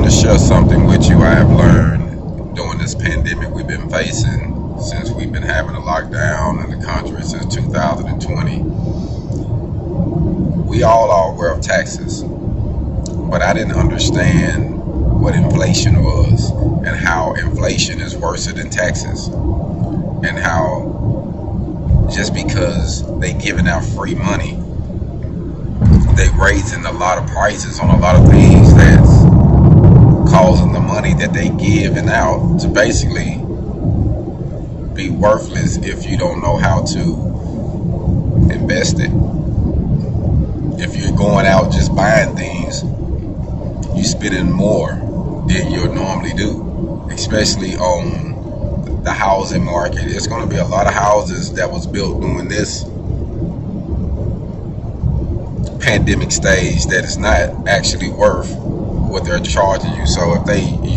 want to share something with you I have learned during this pandemic we've been facing since we've been having a lockdown in the country since 2020. We all are aware of taxes, but I didn't understand what inflation was and how inflation is worse than taxes, and how just because they giving out free money, they raising a lot of prices on a lot of things that's causing the money that they giving out to basically be worthless if you don't know how to invest it. If you're going out just buying things, you spending more than you normally do, especially on the housing market. It's going to be a lot of houses that was built during this pandemic stage that is not actually worth what they're charging you. So if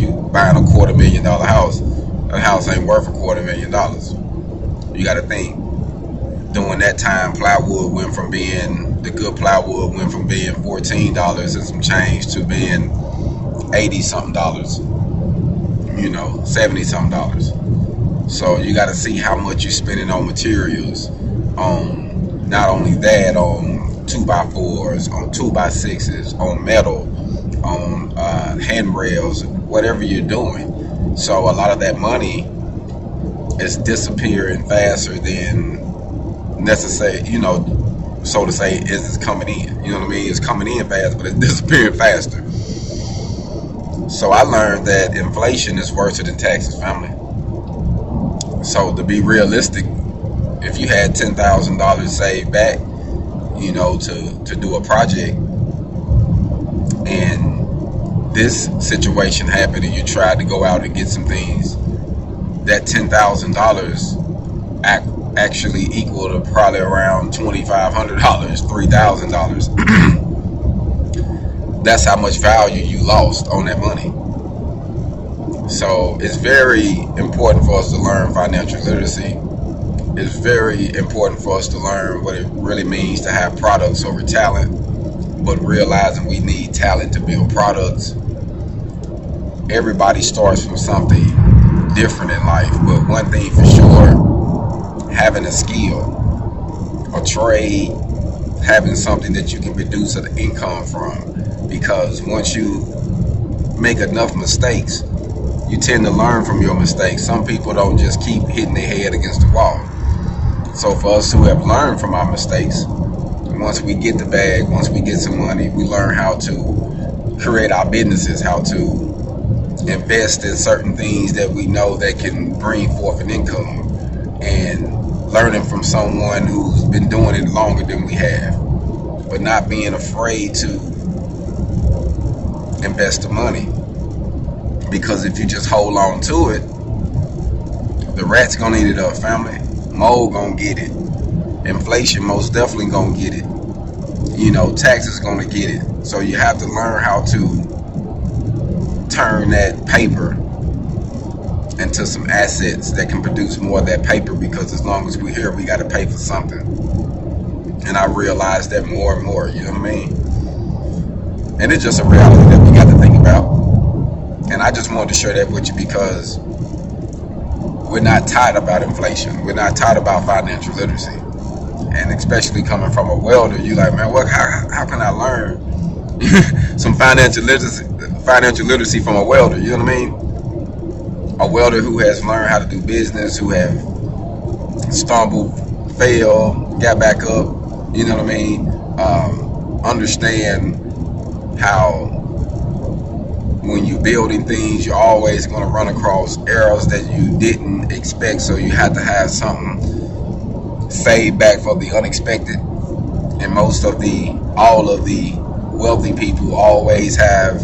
you buying a $250,000 house, a house ain't worth $250,000. You got to think. During that time, the good plywood went from being $14 and some change to being $80 something dollars, 70 something dollars. So you got to see how much you're spending on materials, on not only that, on 2x4s, on 2x6s, on metal, on handrails, whatever you're doing. So a lot of that money is disappearing faster than necessary, so to say, is coming in. You know what I mean? It's coming in fast, but it's disappearing faster. So I learned that inflation is worse than taxes, family. So to be realistic, if you had $10,000 saved back, to do a project, and this situation happened and you tried to go out and get some things, that $10,000 actually equal to probably around $2,500, $3,000. That's how much value you lost on that money. So it's very important for us to learn financial literacy. It's very important for us to learn what it really means to have products over talent, but realizing we need talent to build products. Everybody starts from something different in life, but one thing for sure, having a skill, a trade, having something that you can produce an income from, because once you make enough mistakes, you tend to learn from your mistakes. Some people don't just keep hitting their head against the wall. So for us who have learned from our mistakes, once we get the bag, once we get some money, we learn how to create our businesses, how to invest in certain things that we know that can bring forth an income, and learning from someone who's been doing it longer than we have, but not being afraid to invest the money. Because if you just hold on to it, the rat's gonna eat it up, family. Mold gonna get it. Inflation most definitely gonna get it. Taxes gonna get it. So you have to learn how to turn that paper into some assets that can produce more of that paper, because as long as we're here, we gotta pay for something. And I realize that more and more, you know what I mean? And it's just a reality that we got to think about. And I just wanted to share that with you because we're not taught about inflation. We're not taught about financial literacy. And especially coming from a welder, you like, man, how can I learn some financial literacy from a welder? You know what I mean? A welder who has learned how to do business, who have stumbled, failed, got back up, you know what I mean? Understand how when you're building things, you're always going to run across errors that you didn't expect. So you have to have something saved back for the unexpected. And all of the wealthy people always have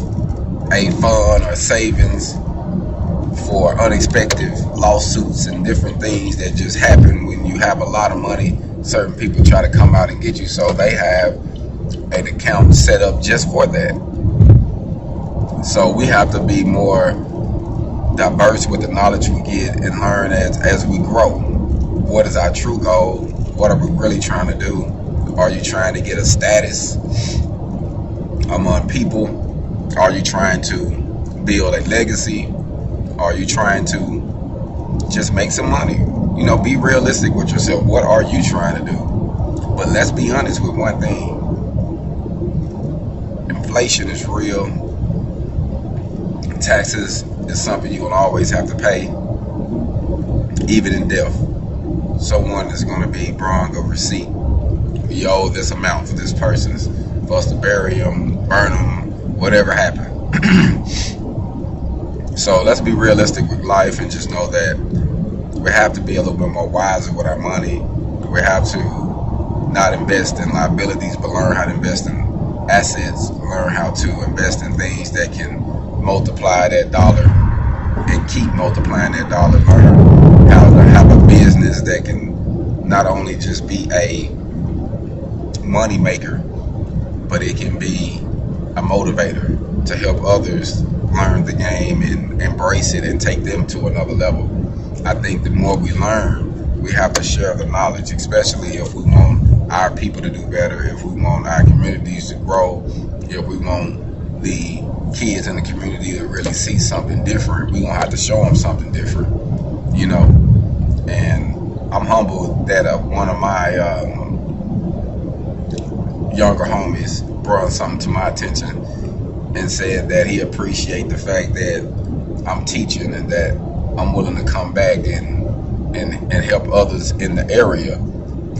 a fund or savings for unexpected lawsuits and different things that just happen when you have a lot of money. Certain people try to come out and get you, so they have an account set up just for that. So we have to be more diverse with the knowledge we get and learn as we grow. What is our true goal? What are we really trying to do? Are you trying to get a status among people? Are you trying to build a legacy? Or are you trying to just make some money? You know, be realistic with yourself. What are you trying to do? But let's be honest with one thing. Inflation is real. Taxes is something you will always have to pay, even in death. Someone is going to be brung a receipt. You owe this amount for this person's, for us to bury them, burn them, whatever happened. So let's be realistic with life and just know that we have to be a little bit more wiser with our money. We have to not invest in liabilities, but learn how to invest in assets, learn how to invest in things that can multiply that dollar and keep multiplying that dollar. Learn how to have a business that can not only just be a money maker, but it can be a motivator to help others learn the game and embrace it and take them to another level. I think the more we learn, we have to share the knowledge, especially if we want our people to do better, if we want our communities to grow, if we want the kids in the community to really see something different. We're going to have to show them something different, you know. And I'm humbled that one of my younger homies brought something to my attention and said that he appreciated the fact that I'm teaching and that I'm willing to come back and help others in the area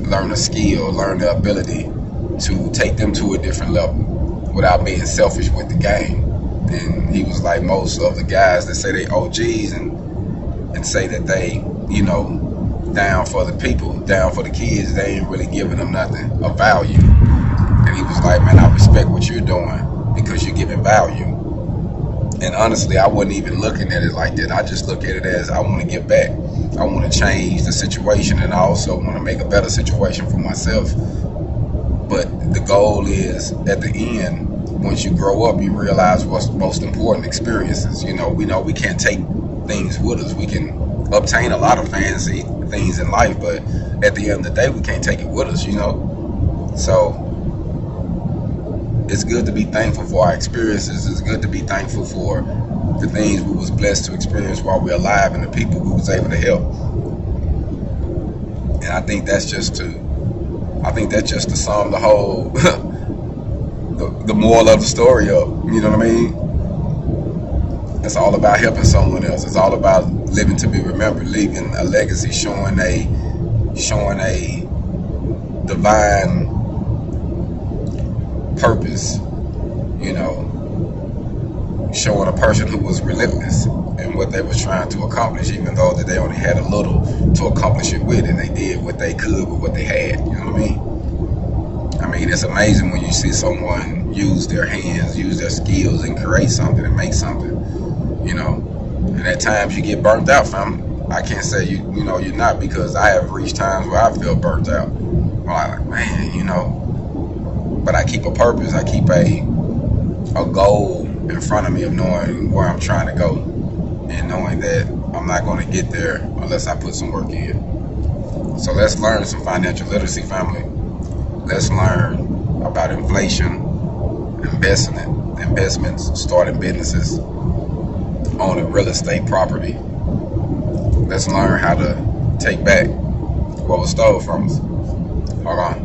learn a skill, learn the ability to take them to a different level without being selfish with the game. And he was like, most of the guys that say they OGs and say that they, you know, down for the people, down for the kids, they ain't really giving them nothing of value. And he was like, man, I respect what you're doing because you're giving value. And honestly, I wasn't even looking at it like that. I just look at it as I want to give back. I want to change the situation, and I also want to make a better situation for myself. But the goal is, at the end, once you grow up, you realize what's most important: experiences. You know we can't take things with us. We can obtain a lot of fancy things in life, but at the end of the day, we can't take it with us, you know. So it's good to be thankful for our experiences. It's good to be thankful for the things we was blessed to experience while we're alive and the people we was able to help. And I think that's just to sum the whole the moral of the story up. You know what I mean? It's all about helping someone else. It's all about living to be remembered, leaving a legacy, showing a divine purpose, you know, showing a person who was relentless in what they was trying to accomplish, even though that they only had a little to accomplish it with, and they did what they could with what they had. You know what I mean? I mean, it's amazing when you see someone use their hands, use their skills, and create something and make something, you know. And at times you get burnt out, fam. I can't say you know you're not, because I have reached times where I feel burnt out. I'm like, man, you know. But I keep a purpose. I keep a goal in front of me of knowing where I'm trying to go, and knowing that I'm not going to get there unless I put some work in. So let's learn some financial literacy, family. Let's learn about inflation, investments, starting businesses, owning real estate property. Let's learn how to take back what was stolen from us. Hold on.